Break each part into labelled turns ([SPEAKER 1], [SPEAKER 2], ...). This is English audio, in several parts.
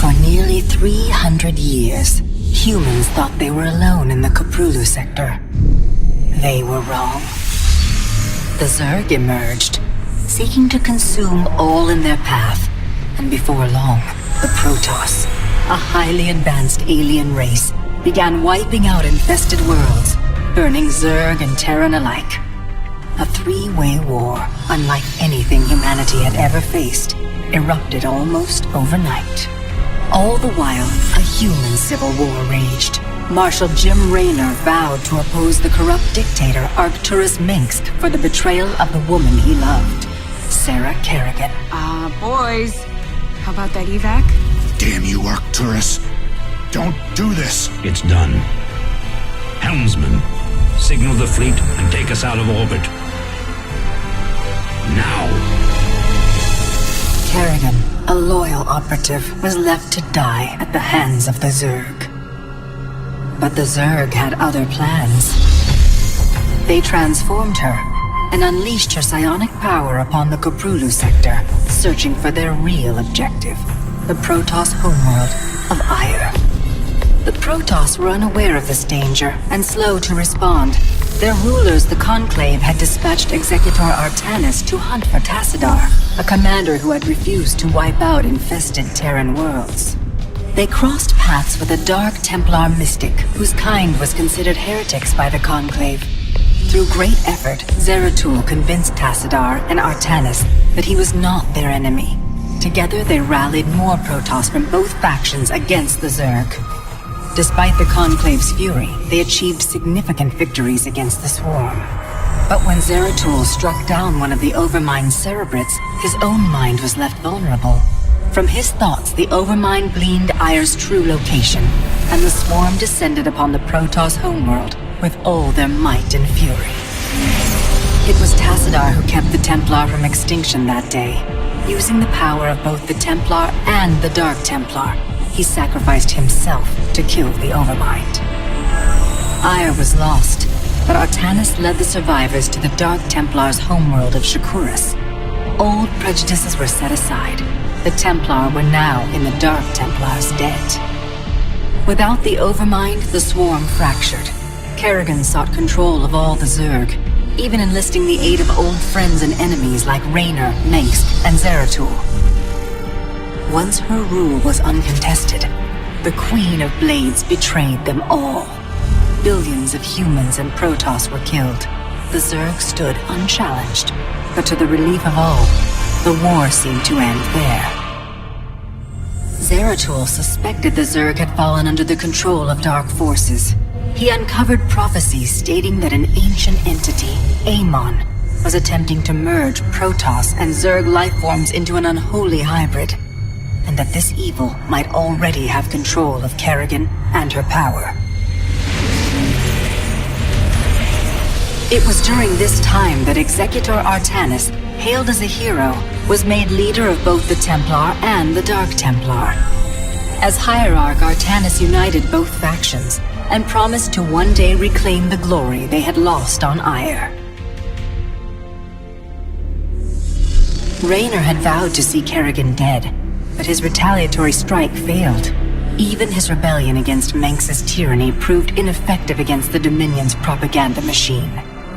[SPEAKER 1] For nearly 300 years, humans thought they were alone in the Koprulu sector. They were wrong. The Zerg emerged, seeking to consume all in their path, and before long, the Protoss, a highly advanced alien race, began wiping out infested worlds, burning Zerg and Terran alike. A three-way war, unlike anything humanity had ever faced, erupted almost overnight. All the while, a human civil war raged. Marshal Jim Raynor vowed to oppose the corrupt dictator Arcturus Minsk for the betrayal of the woman he loved, Sarah Kerrigan.
[SPEAKER 2] Boys, how about that evac?
[SPEAKER 3] Damn you, Arcturus. Don't do this.
[SPEAKER 4] It's done. Helmsman, signal the fleet and take us out of orbit. Now!
[SPEAKER 1] Kerrigan, a loyal operative, was left to die at the hands of the Zerg. But the Zerg had other plans. They transformed her and unleashed her psionic power upon the Koprulu sector, searching for their real objective, the Protoss homeworld of Ire. The Protoss were unaware of this danger and slow to respond. Their rulers, the Conclave, had dispatched Executor Artanis to hunt for Tassadar, a commander who had refused to wipe out infested Terran worlds. They crossed paths with a Dark Templar mystic, whose kind was considered heretics by the Conclave. Through great effort, Zeratul convinced Tassadar and Artanis that he was not their enemy. Together they rallied more Protoss from both factions against the Zerg. Despite the Conclave's fury, they achieved significant victories against the Swarm. But when Zeratul struck down one of the Overmind's Cerebrates, his own mind was left vulnerable. From his thoughts, the Overmind gleaned Ire's true location, and the Swarm descended upon the Protoss homeworld with all their might and fury. It was Tassadar who kept the Templar from extinction that day. Using the power of both the Templar and the Dark Templar, he sacrificed himself to kill the Overmind. Ire was lost, but Artanis led the survivors to the Dark Templar's homeworld of Shakuras. Old prejudices were set aside. The Templar were now in the Dark Templar's debt. Without the Overmind, the Swarm fractured. Kerrigan sought control of all the Zerg, even enlisting the aid of old friends and enemies like Raynor, Mengsk, and Zeratul. Once her rule was uncontested, the Queen of Blades betrayed them all. Billions of humans and Protoss were killed. The Zerg stood unchallenged, but to the relief of all, the war seemed to end there. Zeratul suspected the Zerg had fallen under the control of dark forces. He uncovered prophecies stating that an ancient entity, Amon, was attempting to merge Protoss and Zerg lifeforms into an unholy hybrid, and that this evil might already have control of Kerrigan and her power. It was during this time that Executor Artanis, hailed as a hero, was made leader of both the Templar and the Dark Templar. As Hierarch, Artanis united both factions and promised to one day reclaim the glory they had lost on Ire. Raynor had vowed to see Kerrigan dead, but his retaliatory strike failed. Even his rebellion against Mengsk's tyranny proved ineffective against the Dominion's propaganda machine.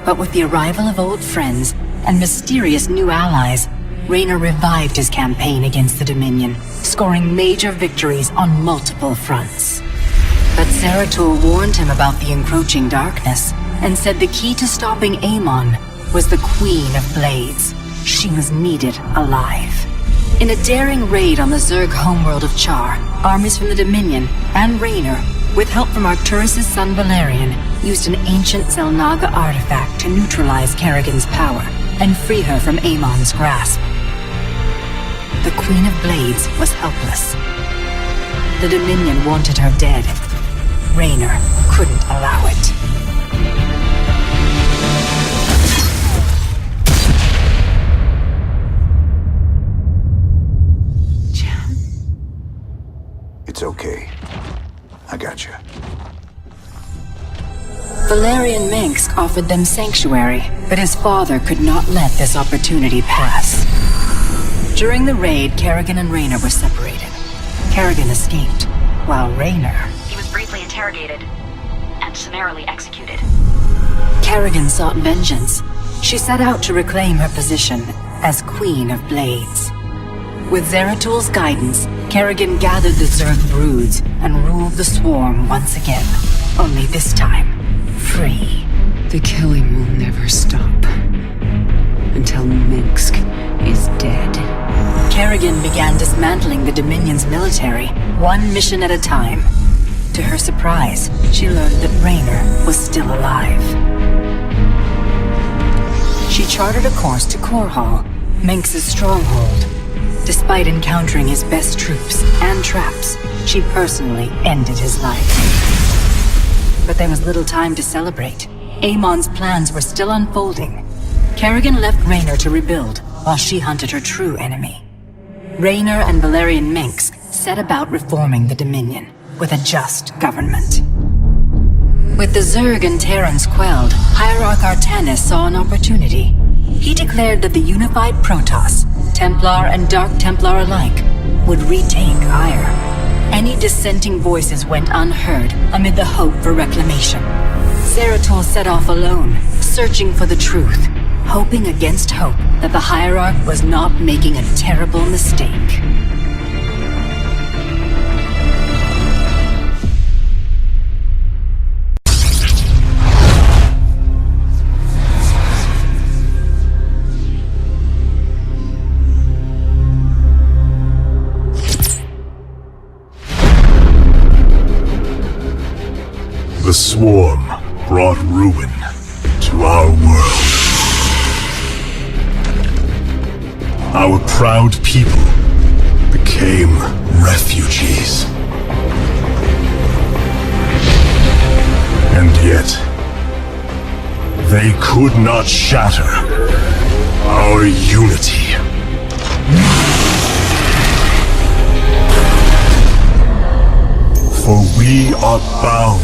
[SPEAKER 1] But with the arrival of old friends and mysterious new allies, Raynor revived his campaign against the Dominion, scoring major victories on multiple fronts. But Zeratul warned him about the encroaching darkness, and said the key to stopping Amon was the Queen of Blades. She was needed alive. In a daring raid on the Zerg homeworld of Char, armies from the Dominion and Raynor, with help from Arcturus' son Valerian, used an ancient Zelnaga artifact to neutralize Kerrigan's power and free her from Amon's grasp. The Queen of Blades was helpless. The Dominion wanted her dead. Raynor couldn't allow it.
[SPEAKER 3] It's okay. I got you.
[SPEAKER 1] Valerian Mengsk offered them sanctuary, but his father could not let this opportunity pass. During the raid, Kerrigan and Raynor were separated. Kerrigan escaped, while Raynor...
[SPEAKER 5] He was briefly interrogated and summarily executed.
[SPEAKER 1] Kerrigan sought vengeance. She set out to reclaim her position as Queen of Blades. With Zeratul's guidance, Kerrigan gathered the Zerg broods and ruled the swarm once again. Only this time, free.
[SPEAKER 2] The killing will never stop. Until Minsk is dead.
[SPEAKER 1] Kerrigan began dismantling the Dominion's military, one mission at a time. To her surprise, she learned that Raynor was still alive. She charted a course to Korhal, Minx's stronghold. Despite encountering his best troops and traps, she personally ended his life. But there was little time to celebrate. Amon's plans were still unfolding. Kerrigan left Raynor to rebuild, while she hunted her true enemy. Raynor and Valerian Minx set about reforming the Dominion, with a just government. With the Zerg and Terrans quelled, Hierarch Artanis saw an opportunity. He declared that the unified Protoss, Templar and Dark Templar alike, would retake Ire. Any dissenting voices went unheard amid the hope for reclamation. Zeratul set off alone, searching for the truth, hoping against hope that the Hierarch was not making a terrible mistake.
[SPEAKER 6] The swarm brought ruin to our world. Our proud people became refugees. And yet, they could not shatter our unity. For we are bound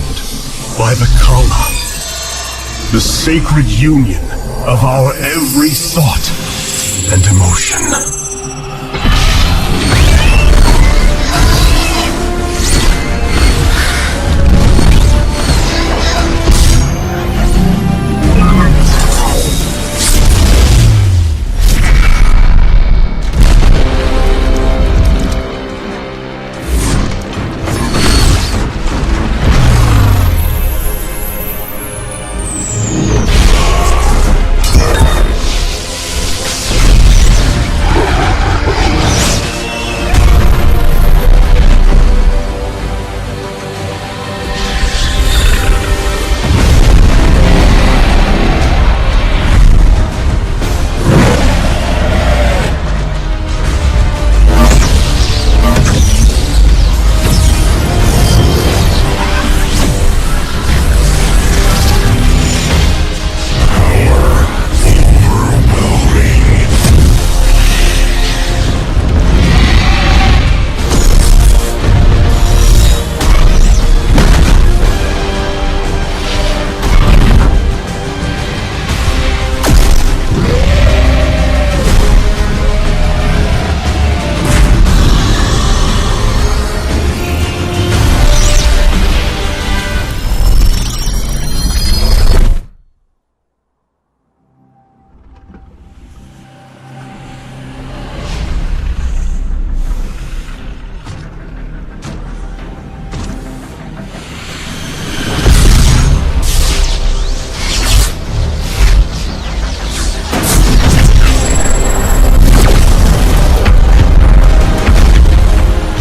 [SPEAKER 6] by the Kala, the sacred union of our every thought and emotion.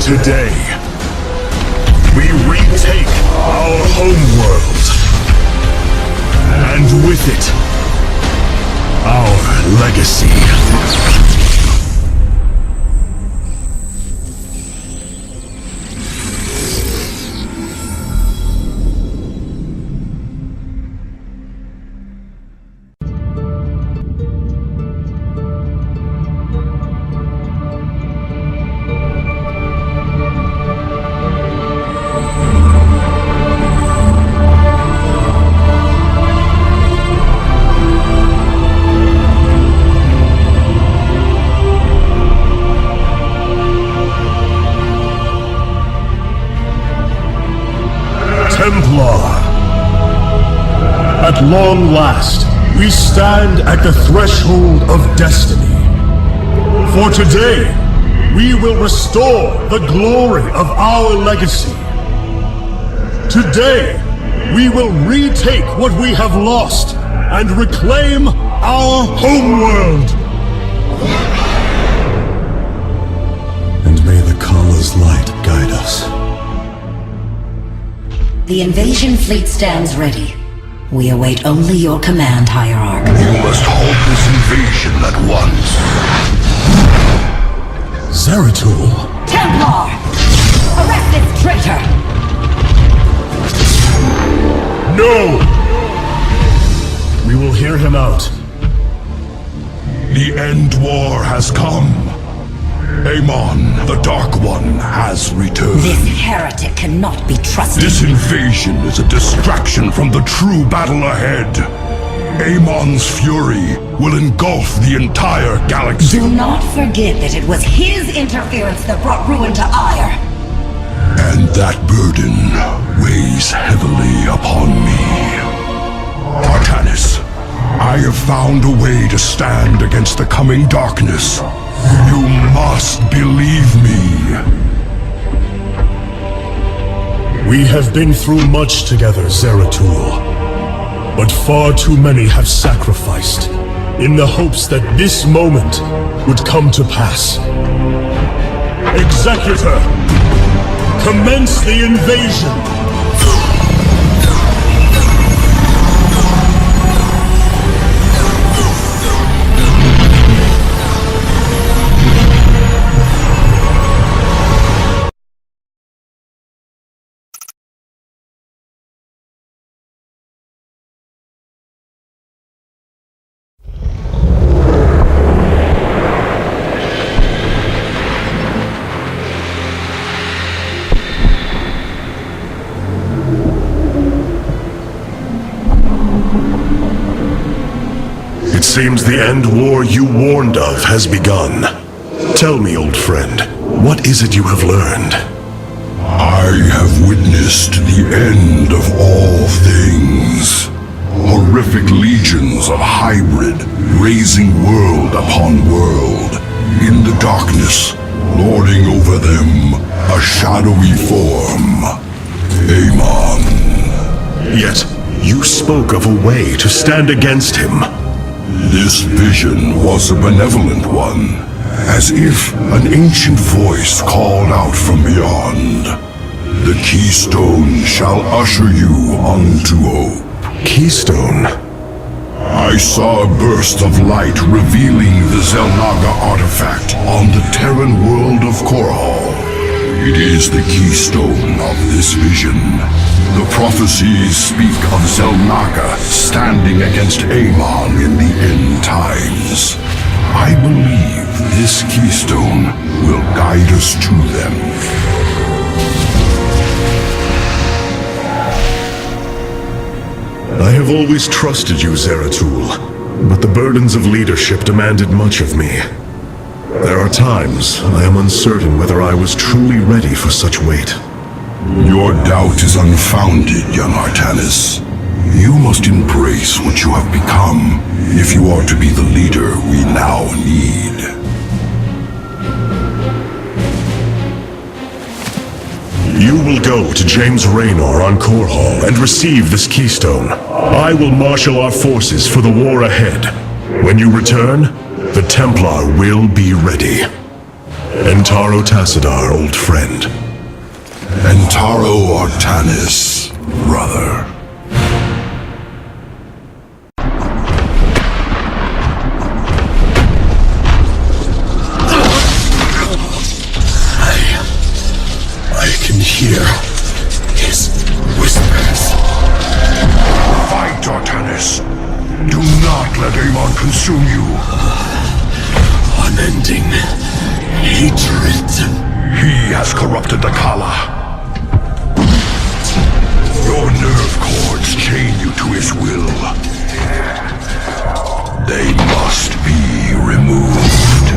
[SPEAKER 6] Today, we retake our homeworld, and with it, our legacy. long last, we stand at the threshold of destiny. For today, we will restore the glory of our legacy. Today, we will retake what we have lost and reclaim our homeworld. And may the Kala's light guide us.
[SPEAKER 7] The invasion fleet stands ready. We await only your command, Hierarch.
[SPEAKER 3] You must halt this invasion at once.
[SPEAKER 6] Zeratul.
[SPEAKER 7] Templar! Arrest this traitor!
[SPEAKER 6] No! We will hear him out.
[SPEAKER 3] The end war has come. Amon, the Dark One, has returned.
[SPEAKER 7] This heretic cannot be trusted.
[SPEAKER 3] This invasion is a distraction from the true battle ahead. Amon's fury will engulf the entire galaxy.
[SPEAKER 7] Do not forget that it was his interference that brought ruin to Ire.
[SPEAKER 3] And that burden weighs heavily upon me. Artanis, I have found a way to stand against the coming darkness. You must believe me.
[SPEAKER 6] We have been through much together, Zeratul. But far too many have sacrificed in the hopes that this moment would come to pass. Executor, commence the invasion! It seems the end war you warned of has begun. Tell me, old friend, what is it you have learned?
[SPEAKER 3] I have witnessed the end of all things. Horrific legions of hybrid, raising world upon world. In the darkness, lording over them, a shadowy form. Amon.
[SPEAKER 6] Yet, you spoke of a way to stand against him.
[SPEAKER 3] This vision was a benevolent one, as if an ancient voice called out from beyond. The keystone shall usher you unto hope.
[SPEAKER 6] Keystone?
[SPEAKER 3] I saw a burst of light revealing the Zelnaga artifact on the Terran world of Korhal. It is the keystone of this vision. The prophecies speak of Zelnaga standing against Amon in the end times. I believe this keystone will guide us to them.
[SPEAKER 6] I have always trusted you, Zeratul, but the burdens of leadership demanded much of me. There are times I am uncertain whether I was truly ready for such weight.
[SPEAKER 3] Your doubt is unfounded, young Artanis. You must embrace what you have become if you are to be the leader we now need.
[SPEAKER 6] You will go to James Raynor on Korhal and receive this keystone. I will marshal our forces for the war ahead. When you return, the Templar will be ready. Entaro Tassadar, old friend.
[SPEAKER 3] Entaro Artanis, brother.
[SPEAKER 6] I can hear his whispers.
[SPEAKER 3] Fight, Artanis. Do not let Amon consume you.
[SPEAKER 6] Unending hatred.
[SPEAKER 3] He has corrupted the Kala. Your nerve cords chain you to his will. They must be removed.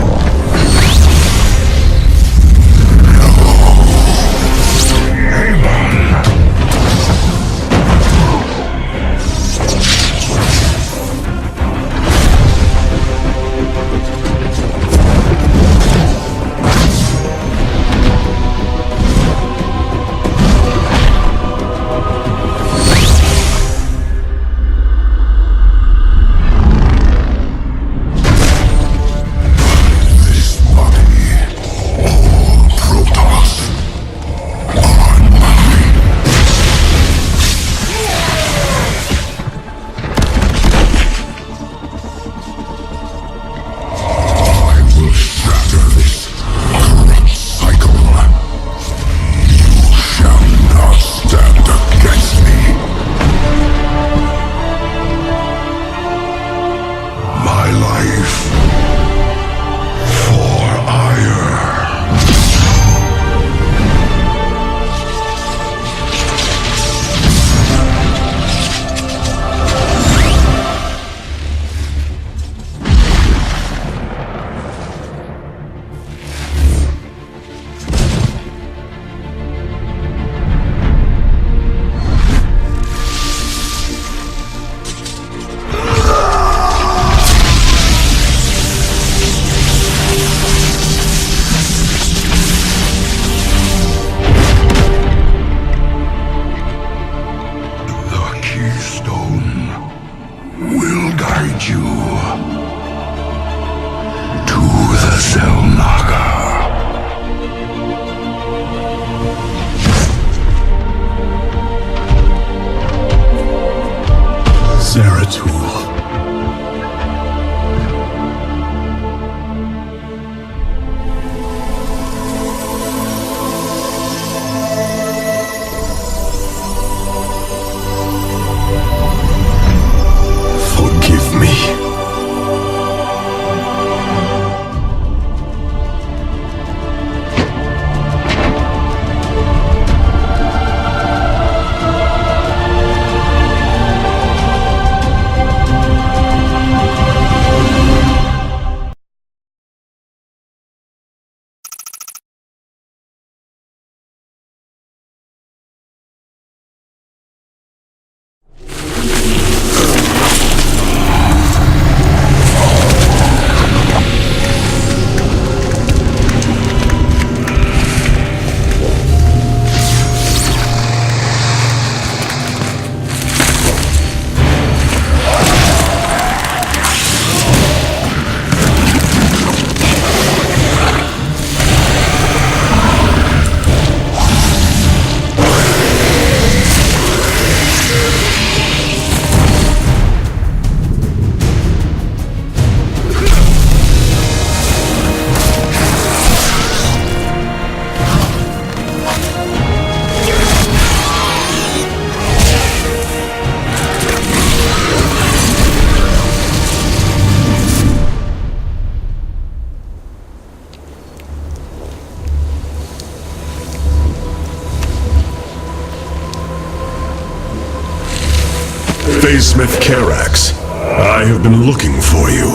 [SPEAKER 6] Phasesmith Karax, I have been looking for you.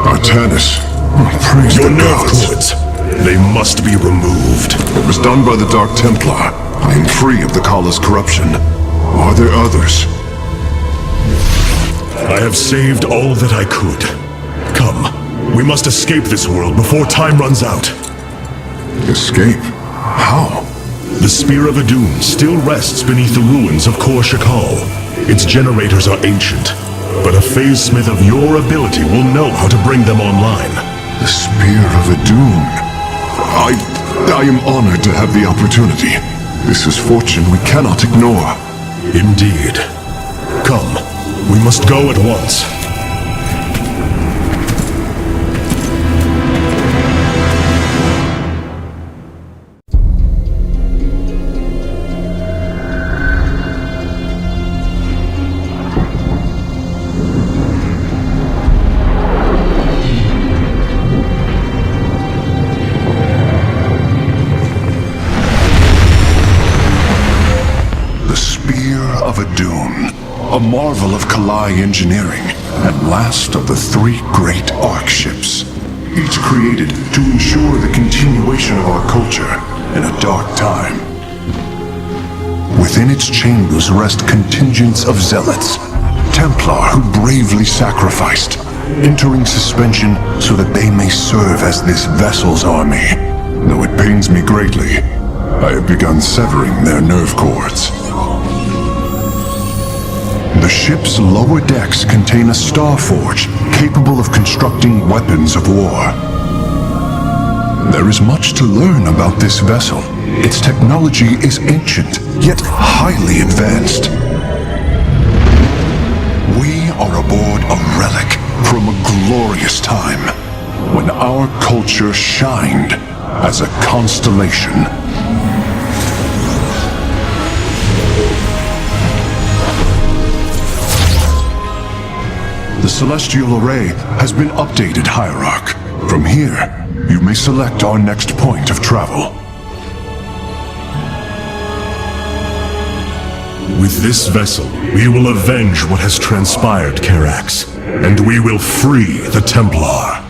[SPEAKER 3] Artanis, praise
[SPEAKER 6] Your
[SPEAKER 3] the
[SPEAKER 6] nerve
[SPEAKER 3] gods.
[SPEAKER 6] cords, they must be removed.
[SPEAKER 3] It was done by the Dark Templar. I am free of the Kala's corruption. Are there others?
[SPEAKER 6] I have saved all that I could. Come, we must escape this world before time runs out.
[SPEAKER 3] Escape? How?
[SPEAKER 6] The Spear of Adun still rests beneath the ruins of Kor Shakal. Its generators are ancient, but a Phasesmith of your ability will know how to bring them online.
[SPEAKER 3] The Spear of Adun. I am honored to have the opportunity. This is fortune we cannot ignore.
[SPEAKER 6] Indeed. Come, we must go at once.
[SPEAKER 3] A marvel of Kalai engineering, and last of the three great Ark ships. Each created to ensure the continuation of our culture in a dark time. Within its chambers rest contingents of zealots, Templar who bravely sacrificed, entering suspension so that they may serve as this vessel's army. Though it pains me greatly, I have begun severing their nerve cords. The ship's lower decks contain a star forge capable of constructing weapons of war. There is much to learn about this vessel. Its technology is ancient, yet highly advanced. We are aboard a relic from a glorious time, when our culture shined as a constellation. The Celestial Array has been updated, Hierarch. From here, you may select our next point of travel.
[SPEAKER 6] With this vessel, we will avenge what has transpired, Karax, and we will free the Templar.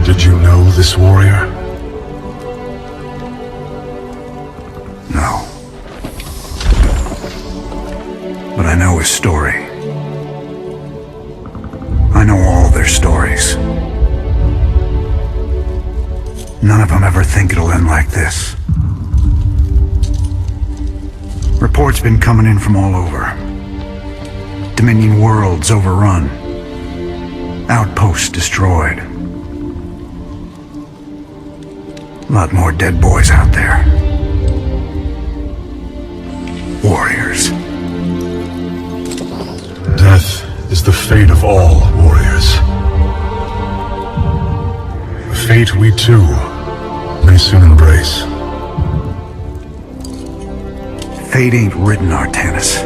[SPEAKER 3] Did you know this warrior? No. But I know his story. I know all their stories. None of them ever think it'll end like this. Reports been coming in from all over. Dominion worlds overrun. Outposts destroyed. A lot more dead boys out there. Warriors.
[SPEAKER 8] Death is the fate of all warriors. A fate we too may soon embrace.
[SPEAKER 3] Fate ain't written, Artanis.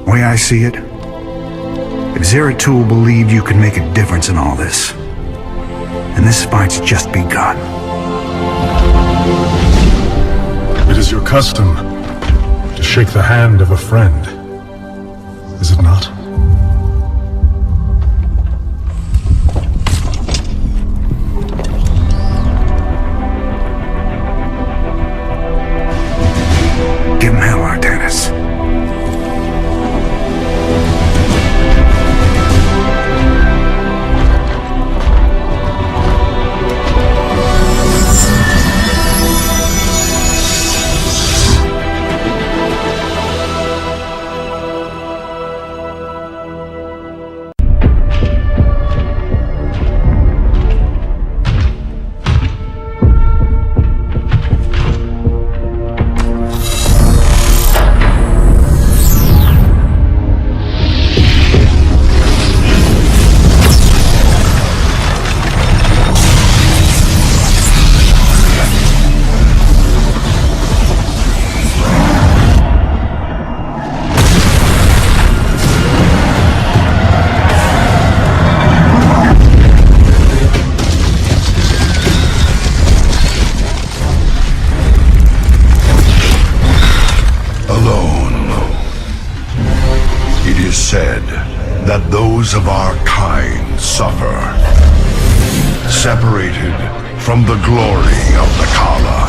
[SPEAKER 3] Way I see it, if Zeratul believed you could make a difference in all this, and this fight's just begun.
[SPEAKER 8] It is your custom to shake the hand of a friend. is it not?
[SPEAKER 3] Give him hell, Artanis. Said that those of our kind suffer, separated from the glory of the Kala.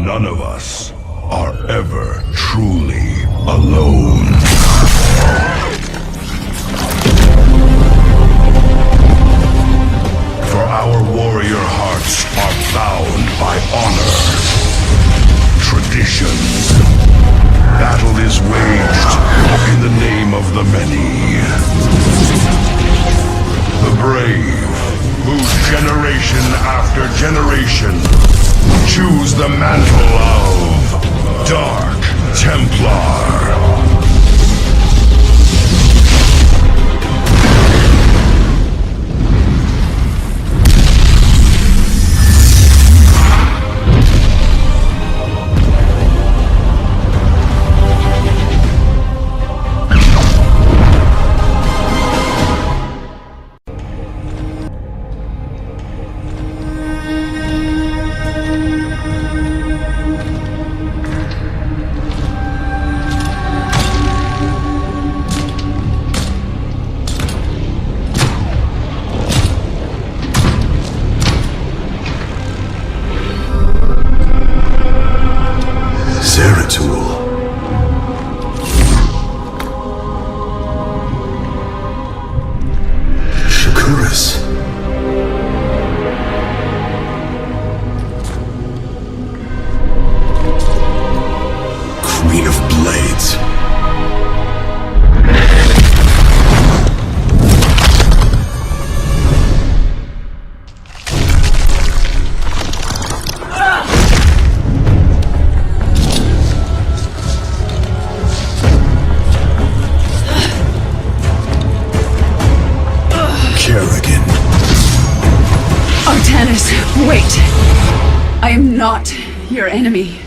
[SPEAKER 3] None of us are ever truly alone. For our warrior hearts are bound by honor, tradition. Battle is waged in the name of the many. The brave, whose generation after generation choose the mantle of Dark Templar. Queen of Blades.
[SPEAKER 2] Artanis, wait! I am not your enemy.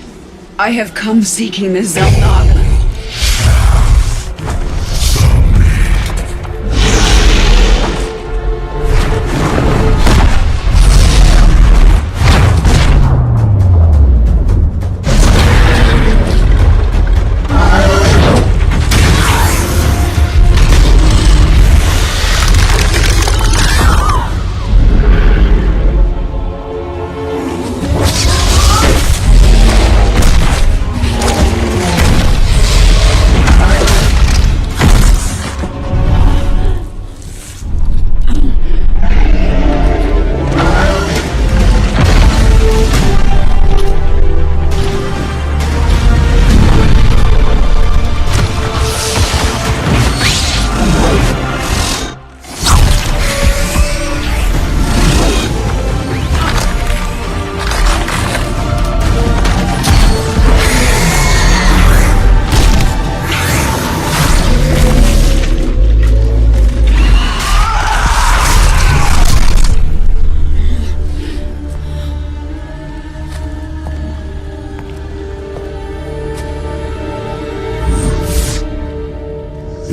[SPEAKER 2] I have come seeking the Zelnaga.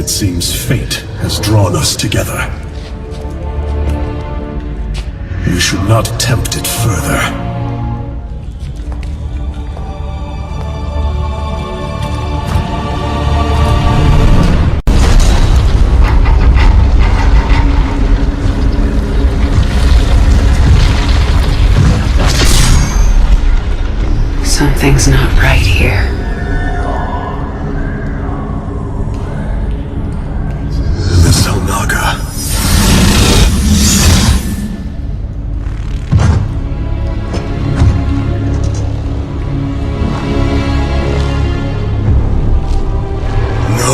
[SPEAKER 6] It seems fate has drawn us together. We should not tempt it further.
[SPEAKER 2] Something's not right here.
[SPEAKER 6] The Xel'Naga. No.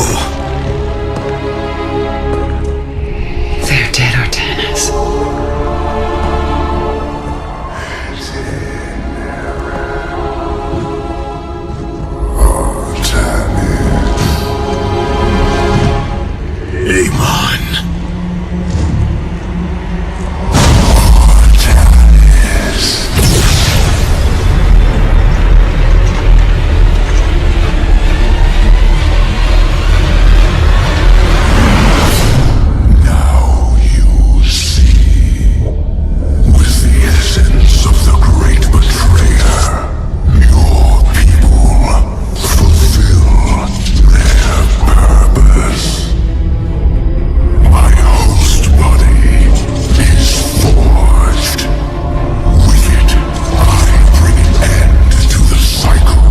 [SPEAKER 2] They're dead, Artanis.
[SPEAKER 6] Amon.
[SPEAKER 3] Now you see, with the essence of the great betrayer, your people fulfill their purpose. My host body is forged. With it, I bring an end to the cycle,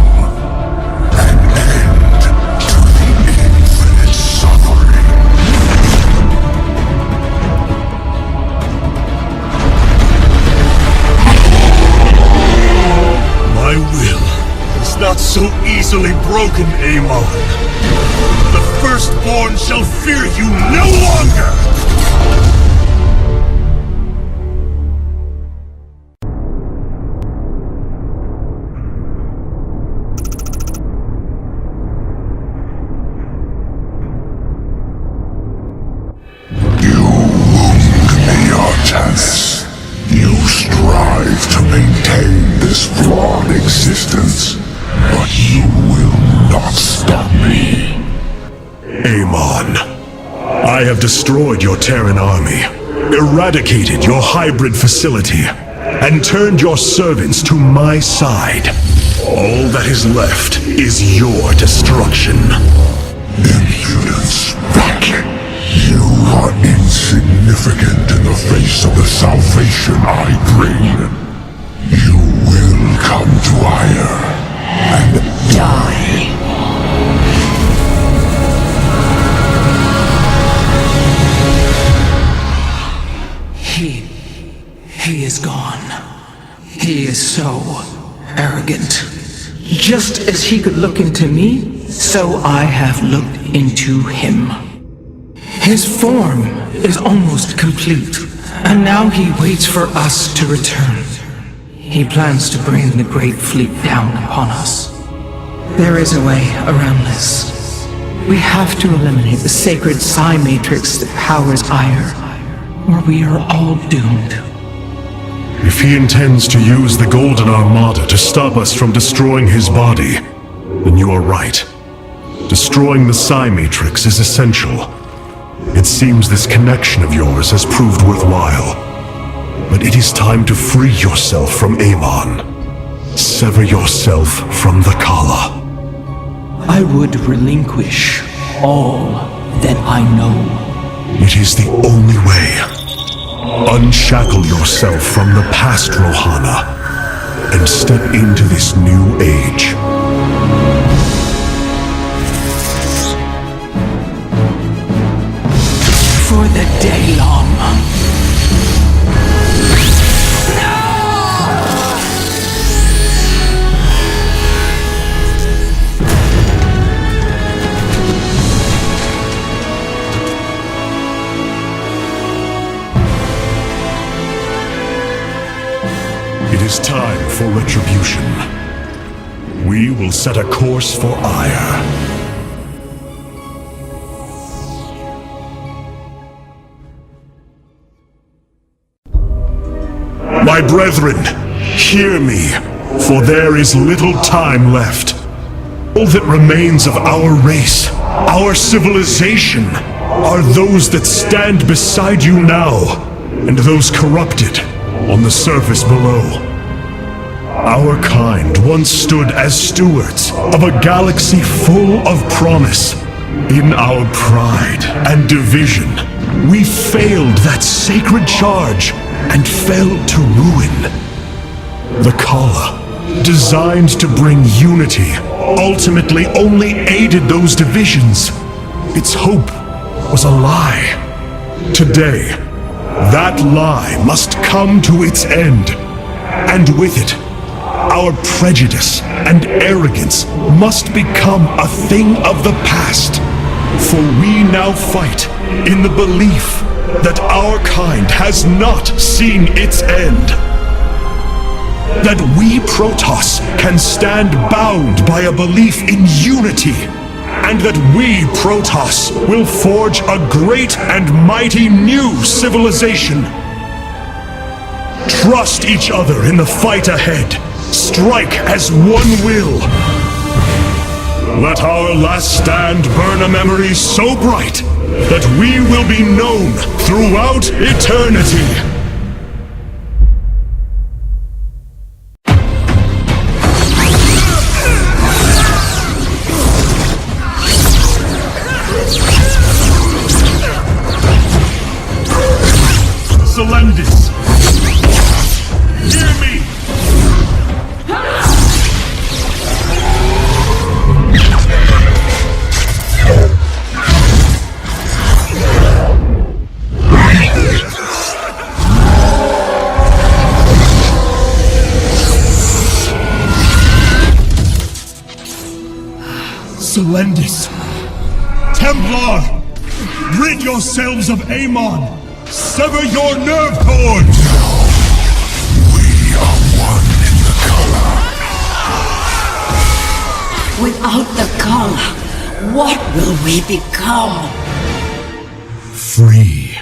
[SPEAKER 3] an end to the infinite suffering.
[SPEAKER 6] My will is not so easily broken, Amon. The firstborn shall fear you no longer!
[SPEAKER 3] You wound me, Artanis. You strive to maintain this flawed existence, but you will not stop me.
[SPEAKER 6] Amon, I have destroyed your Terran army, eradicated your hybrid facility, and turned your servants to my side. All that is left is your destruction.
[SPEAKER 3] Impudence, fuck! You are insignificant in the face of the salvation I bring. You will come to Ire and die.
[SPEAKER 9] He is gone. He is so arrogant. Just as he could look into me, so I have looked into him. His form is almost complete, and now he waits for us to return. He plans to bring the Great Fleet down upon us. There is a way around this. We have to eliminate the sacred psi matrix that powers Ire, or we are all doomed.
[SPEAKER 6] If he intends to use the Golden Armada to stop us from destroying his body, then you are right. Destroying the psi matrix is essential. It seems this connection of yours has proved worthwhile. But it is time to free yourself from Amon. Sever yourself from the Kala.
[SPEAKER 9] I would relinquish all that I know.
[SPEAKER 6] It is the only way. Unshackle yourself from the past, Rohana, and step into this new age.
[SPEAKER 9] For the Daylong.
[SPEAKER 6] It is time for retribution. We will set a course for Ire. My brethren, hear me, for there is little time left. All that remains of our race our civilization, are those that stand beside you now, and those corrupted on the surface below. Our kind once stood as stewards of a galaxy full of promise. In our pride and division, we failed that sacred charge and fell to ruin. The Kala, designed to bring unity, ultimately only aided those divisions. Its hope was a lie. Today, that lie must come to its end, and with it, our prejudice and arrogance must become a thing of the past. For we now fight in the belief that our kind has not seen its end. That we Protoss can stand bound by a belief in unity, and that we Protoss will forge a great and mighty new civilization. Trust each other in the fight ahead. Strike as one will. Let our last stand burn a memory so bright that we will be known throughout eternity. Selendis! Hear me! Selendis! Templar! Rid yourselves of Amon! Sever your nerve cords!
[SPEAKER 3] We are one in the Kala.
[SPEAKER 7] Without the Kala, what will we become?
[SPEAKER 6] Free.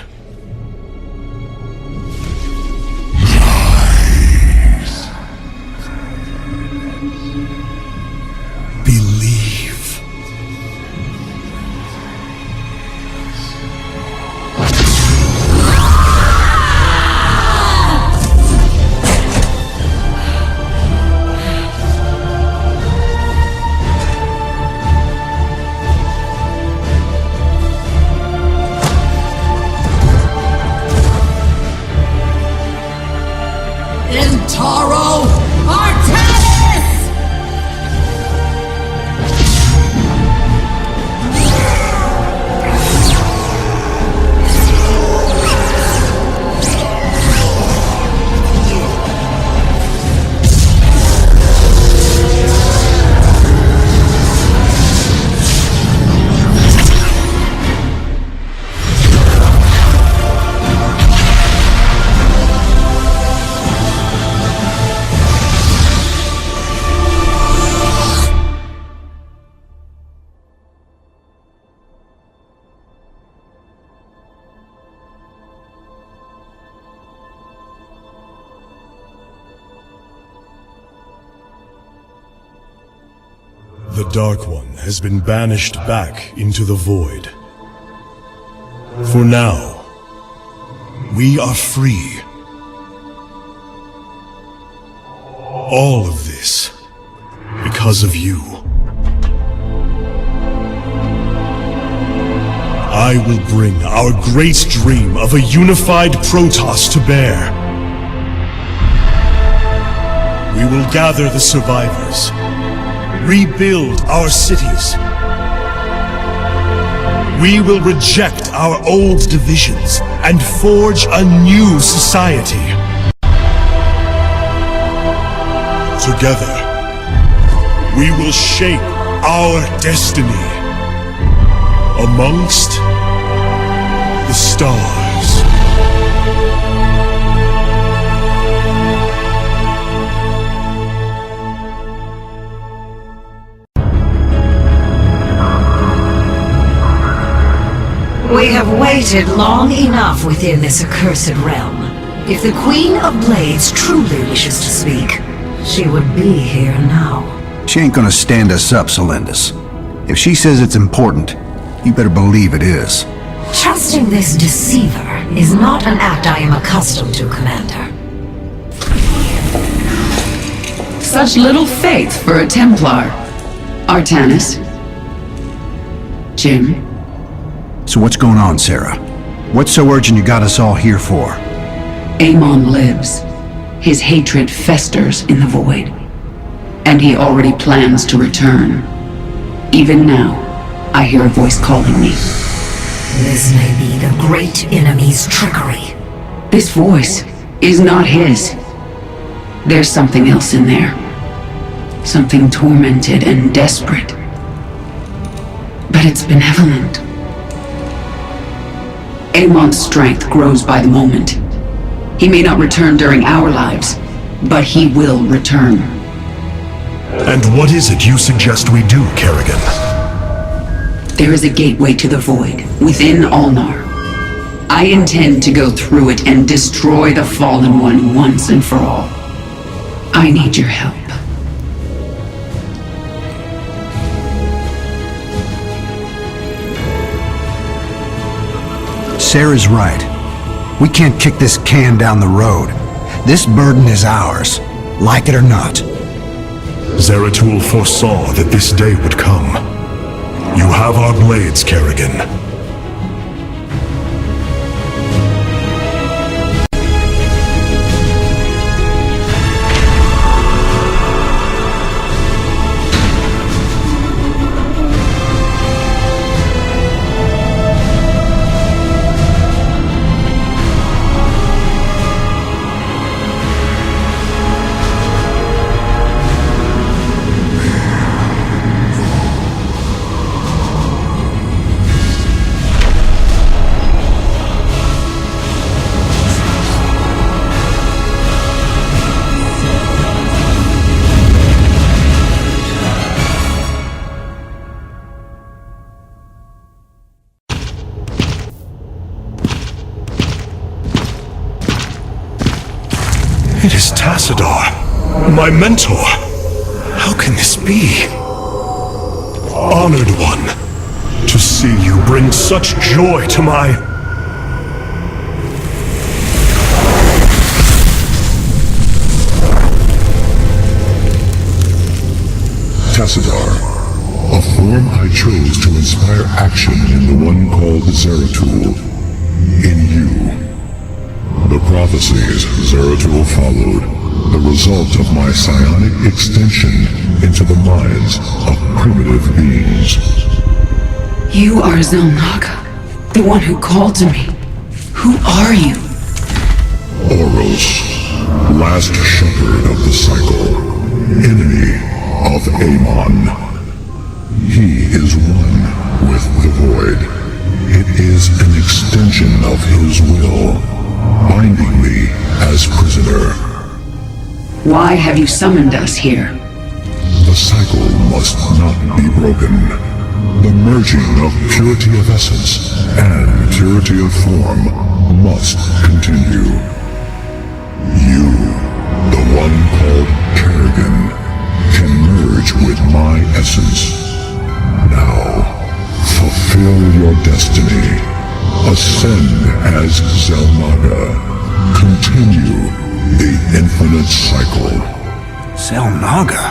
[SPEAKER 3] Lies.
[SPEAKER 6] Believe.
[SPEAKER 7] Intaro Artanis!
[SPEAKER 6] The Dark One has been banished back into the void. For now, we are free. All of this because of you. I will bring our great dream of a unified Protoss to bear. We will gather the survivors, rebuild our cities. We will reject our old divisions and forge a new society. Together, we will shape our destiny amongst the stars.
[SPEAKER 7] We have waited long enough within this accursed realm. If the Queen of Blades truly wishes to speak, she would be here now.
[SPEAKER 10] She ain't gonna stand us up, Selendis. If she says it's important, You better believe it is.
[SPEAKER 7] Trusting this deceiver is not an act I am accustomed to, Commander.
[SPEAKER 2] Such little faith for a Templar. Artanis. Jim.
[SPEAKER 10] So what's going on, Sarah? What's so urgent you got us all here for?
[SPEAKER 2] Amon lives. His hatred festers in the void. And he already plans to return. Even now, I hear a voice calling me.
[SPEAKER 7] This may be the great enemy's trickery.
[SPEAKER 2] This voice is not his. There's something else in there. Something tormented and desperate. But it's benevolent. Amon's strength grows by the moment. He may not return during our lives, but he will return.
[SPEAKER 6] And what is it you suggest we do, Kerrigan?
[SPEAKER 2] There is a gateway to the void, within Ulnar. I intend to go through it and destroy the Fallen One once and for all. I need your help.
[SPEAKER 10] Sarah's right. We can't kick this can down the road. This burden is ours, like it or not.
[SPEAKER 6] Zeratul foresaw that this day would come. You have our blades, Kerrigan. It is Tassadar, my mentor. How can this be? Honored one, to see you bring such joy to my...
[SPEAKER 3] Tassadar, a form I chose to inspire action in the one called Zeratul. In you. The prophecies Zeratul followed, the result of my psionic extension into the minds of primitive beings.
[SPEAKER 2] You are Zelnaga, the one who called to me. Who are you?
[SPEAKER 3] Oros, last shepherd of the cycle, enemy of Amon. He is one with the void. It is an extension of his will, binding me as prisoner.
[SPEAKER 2] Why have you summoned us here?
[SPEAKER 3] The cycle must not be broken. The merging of purity of essence and purity of form must continue. You, the one called Kerrigan, can merge with my essence. Now, fulfill your destiny. Ascend as Zelnaga. Continue the infinite cycle.
[SPEAKER 10] Zelnaga?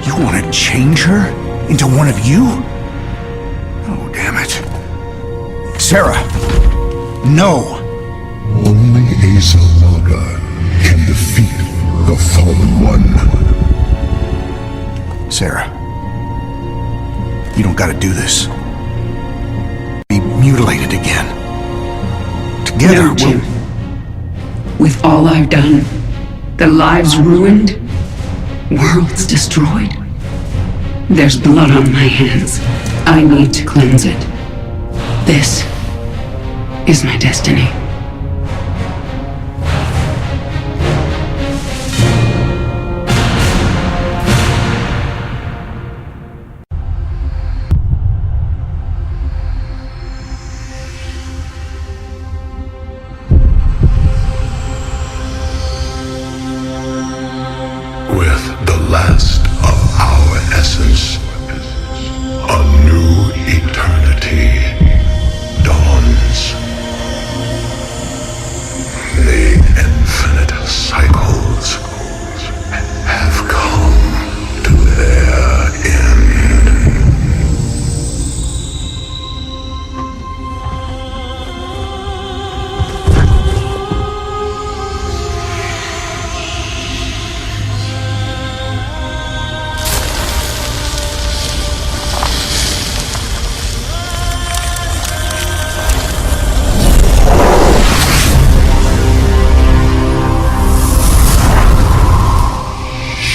[SPEAKER 10] You want to change her into one of you? Oh, damn it. Sarah! No!
[SPEAKER 3] Only a Zelnaga can defeat the Fallen One.
[SPEAKER 10] Sarah, you don't gotta do this. Be mutilated again. Together,
[SPEAKER 2] No, Jim. With all I've done, the lives ruined, worlds destroyed, there's blood on my hands. I need to cleanse it. This is my destiny.
[SPEAKER 3] With the last of our essence, a new eternity.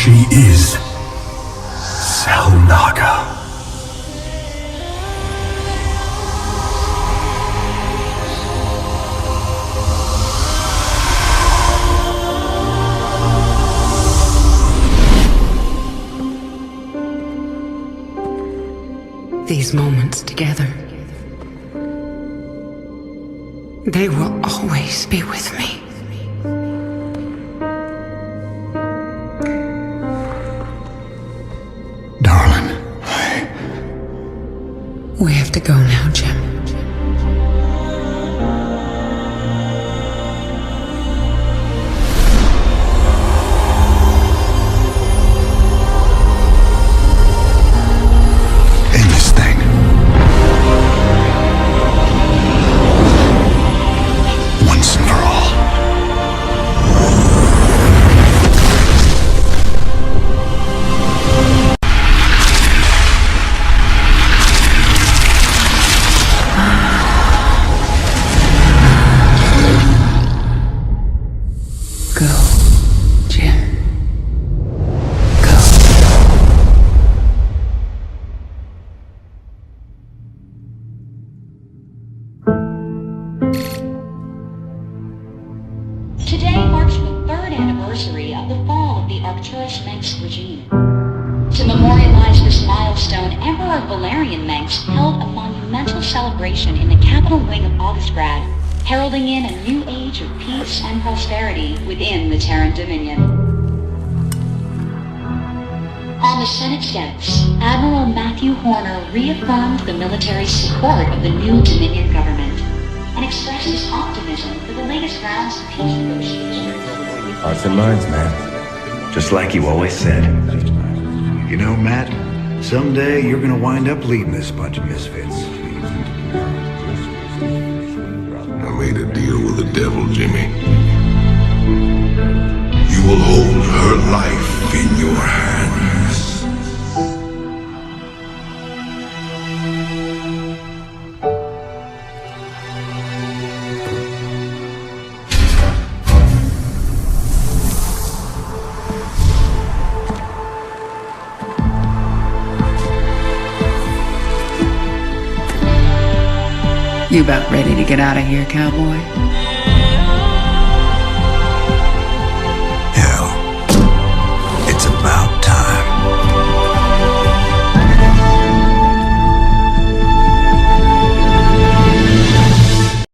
[SPEAKER 8] She is Selnaga.
[SPEAKER 2] These moments together, they will always be with me.
[SPEAKER 8] Darling,
[SPEAKER 2] We have to go now, Jim.
[SPEAKER 10] End this thing. Once and for all.
[SPEAKER 2] Go, Jim. Go.
[SPEAKER 5] Today marks the third anniversary of the fall of the Arcturus Manx regime. To memorialize this milestone, Emperor Valerian Manx held a monumental celebration in the capital wing of Augustgrad, heralding in a new age of peace and prosperity within the Terran Dominion. On the Senate steps, Admiral Matthew Horner reaffirmed the military support of the new Dominion government and expressed his optimism for the latest rounds of peace negotiations.
[SPEAKER 11] Hearts and minds, man. Just like you always said.
[SPEAKER 12] You know, Matt, someday you're gonna wind up leading this bunch of misfits.
[SPEAKER 3] I made a deal with the devil, Jimmy. You will hold her life in your hands.
[SPEAKER 2] You about ready to get out of here, cowboy?